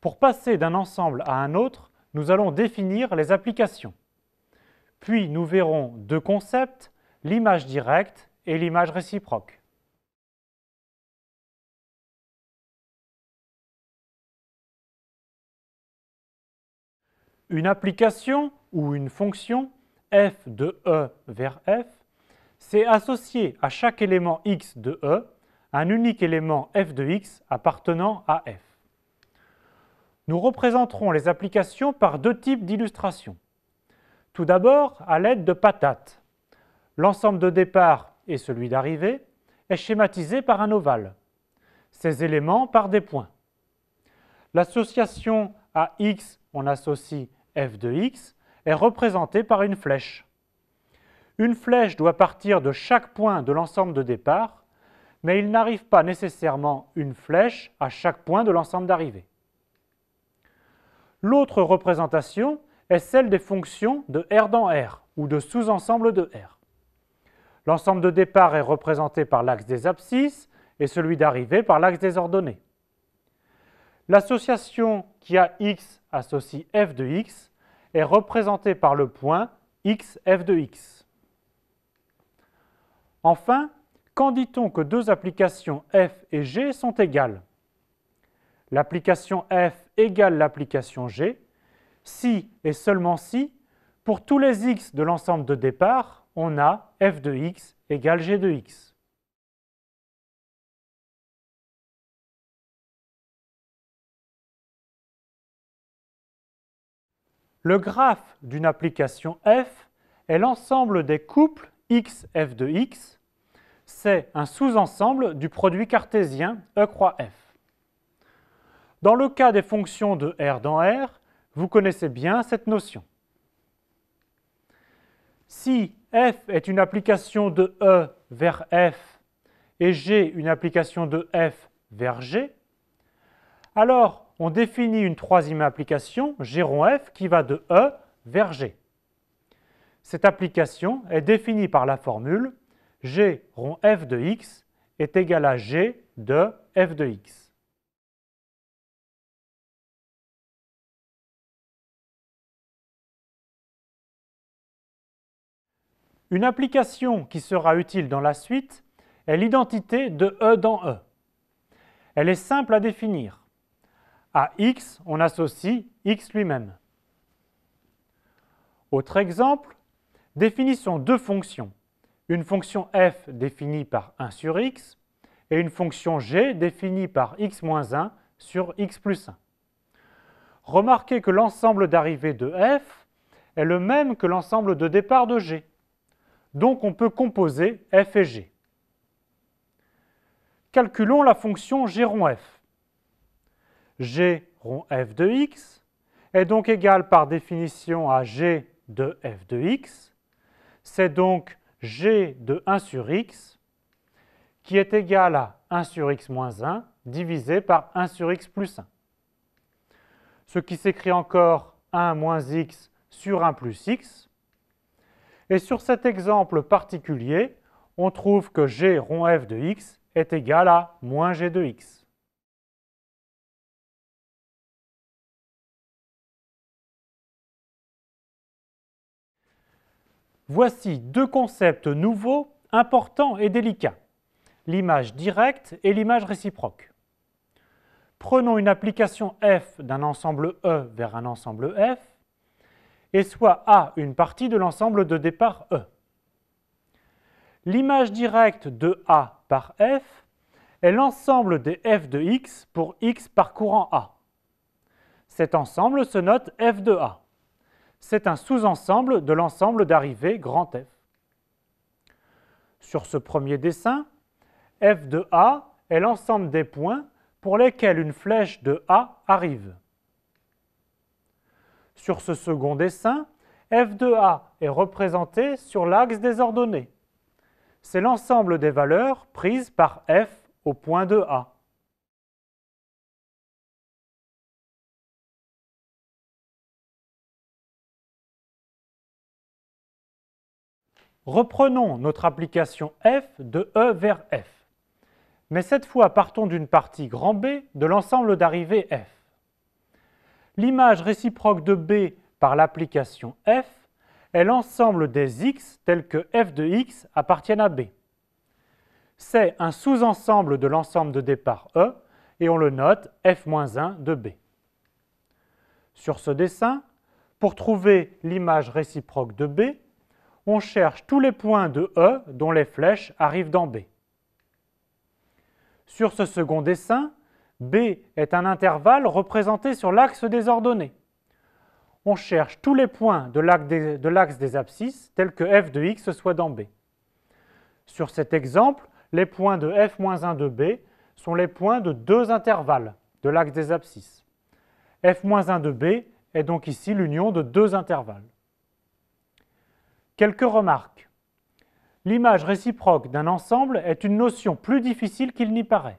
Pour passer d'un ensemble à un autre, nous allons définir les applications. Puis nous verrons deux concepts, l'image directe et l'image réciproque. Une application ou une fonction f de E vers f, c'est associer à chaque élément x de E un unique élément f de x appartenant à f. Nous représenterons les applications par deux types d'illustrations. Tout d'abord, à l'aide de patates. L'ensemble de départ et celui d'arrivée est schématisé par un ovale. Ces éléments par des points. L'association à x, on associe f de x, est représentée par une flèche. Une flèche doit partir de chaque point de l'ensemble de départ, mais il n'arrive pas nécessairement une flèche à chaque point de l'ensemble d'arrivée. L'autre représentation est celle des fonctions de R dans R, ou de sous-ensemble de R. L'ensemble de départ est représenté par l'axe des abscisses et celui d'arrivée par l'axe des ordonnées. L'association qui a x associe f de x est représentée par le point x f de x. Enfin, quand dit-on que deux applications f et g sont égales? L'application f égale l'application g si et seulement si, pour tous les x de l'ensemble de départ, on a f de x égale g de x. Le graphe d'une application f est l'ensemble des couples x f de x. C'est un sous-ensemble du produit cartésien E croix f. Dans le cas des fonctions de R dans R, vous connaissez bien cette notion. Si f est une application de E vers f et g une application de f vers g, alors on définit une troisième application, g rond f, qui va de E vers g. Cette application est définie par la formule g rond f de x est égal à g de f de x. Une application qui sera utile dans la suite est l'identité de E dans E. Elle est simple à définir. À x, on associe x lui-même. Autre exemple, définissons deux fonctions. Une fonction f définie par 1 sur x et une fonction g définie par x moins 1 sur x plus 1. Remarquez que l'ensemble d'arrivée de f est le même que l'ensemble de départ de g. Donc on peut composer f et g. Calculons la fonction g rond f. G rond f de x est donc égal par définition à g de f de x. C'est donc g de 1 sur x qui est égal à 1 sur x moins 1 divisé par 1 sur x plus 1. Ce qui s'écrit encore 1 moins x sur 1 plus x. Et sur cet exemple particulier, on trouve que g rond f de x est égal à moins g de x. Voici deux concepts nouveaux, importants et délicats, l'image directe et l'image réciproque. Prenons une application f d'un ensemble E vers un ensemble f, et soit A une partie de l'ensemble de départ E. L'image directe de A par f est l'ensemble des f de x pour x parcourant A. Cet ensemble se note f de A. C'est un sous-ensemble de l'ensemble d'arrivée grand F. Sur ce premier dessin, f de A est l'ensemble des points pour lesquels une flèche de A arrive. Sur ce second dessin, f de A est représenté sur l'axe des ordonnées. C'est l'ensemble des valeurs prises par f au point de A. Reprenons notre application f de E vers f. Mais cette fois, partons d'une partie grand B de l'ensemble d'arrivée f. L'image réciproque de B par l'application f est l'ensemble des x tels que f de x appartiennent à B. C'est un sous-ensemble de l'ensemble de départ E et on le note f-1 de B. Sur ce dessin, pour trouver l'image réciproque de B, on cherche tous les points de E dont les flèches arrivent dans B. Sur ce second dessin, B est un intervalle représenté sur l'axe des ordonnées. On cherche tous les points de l'axe des abscisses tels que f de x soit dans B. Sur cet exemple, les points de f-1 de B sont les points de deux intervalles de l'axe des abscisses. f-1 de B est donc ici l'union de deux intervalles. Quelques remarques. L'image réciproque d'un ensemble est une notion plus difficile qu'il n'y paraît.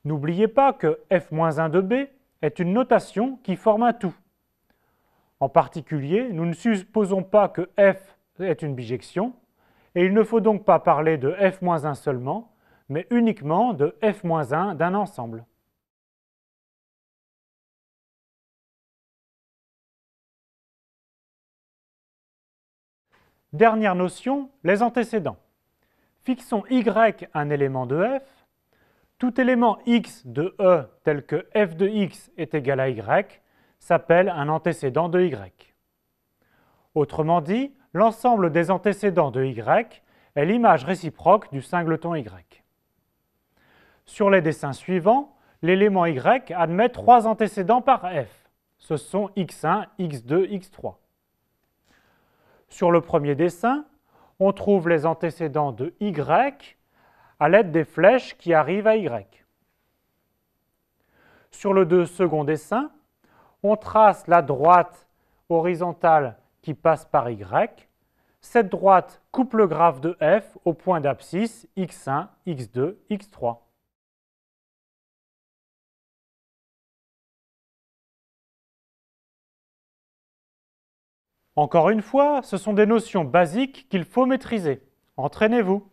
N'oubliez pas que f-1 de B est une notation qui forme un tout. En particulier, nous ne supposons pas que f est une bijection, et il ne faut donc pas parler de f-1 seulement, mais uniquement de f-1 d'un ensemble. Dernière notion, les antécédents. Fixons y un élément de f. Tout élément x de E tel que f de x est égal à y s'appelle un antécédent de y. Autrement dit, l'ensemble des antécédents de y est l'image réciproque du singleton y. Sur les dessins suivants, l'élément y admet trois antécédents par f. Ce sont x1, x2, x3. Sur le premier dessin, on trouve les antécédents de y à l'aide des flèches qui arrivent à y. Sur le second dessin, on trace la droite horizontale qui passe par y. Cette droite coupe le graphe de f au point d'abscisse x1, x2, x3. Encore une fois, ce sont des notions basiques qu'il faut maîtriser. Entraînez-vous.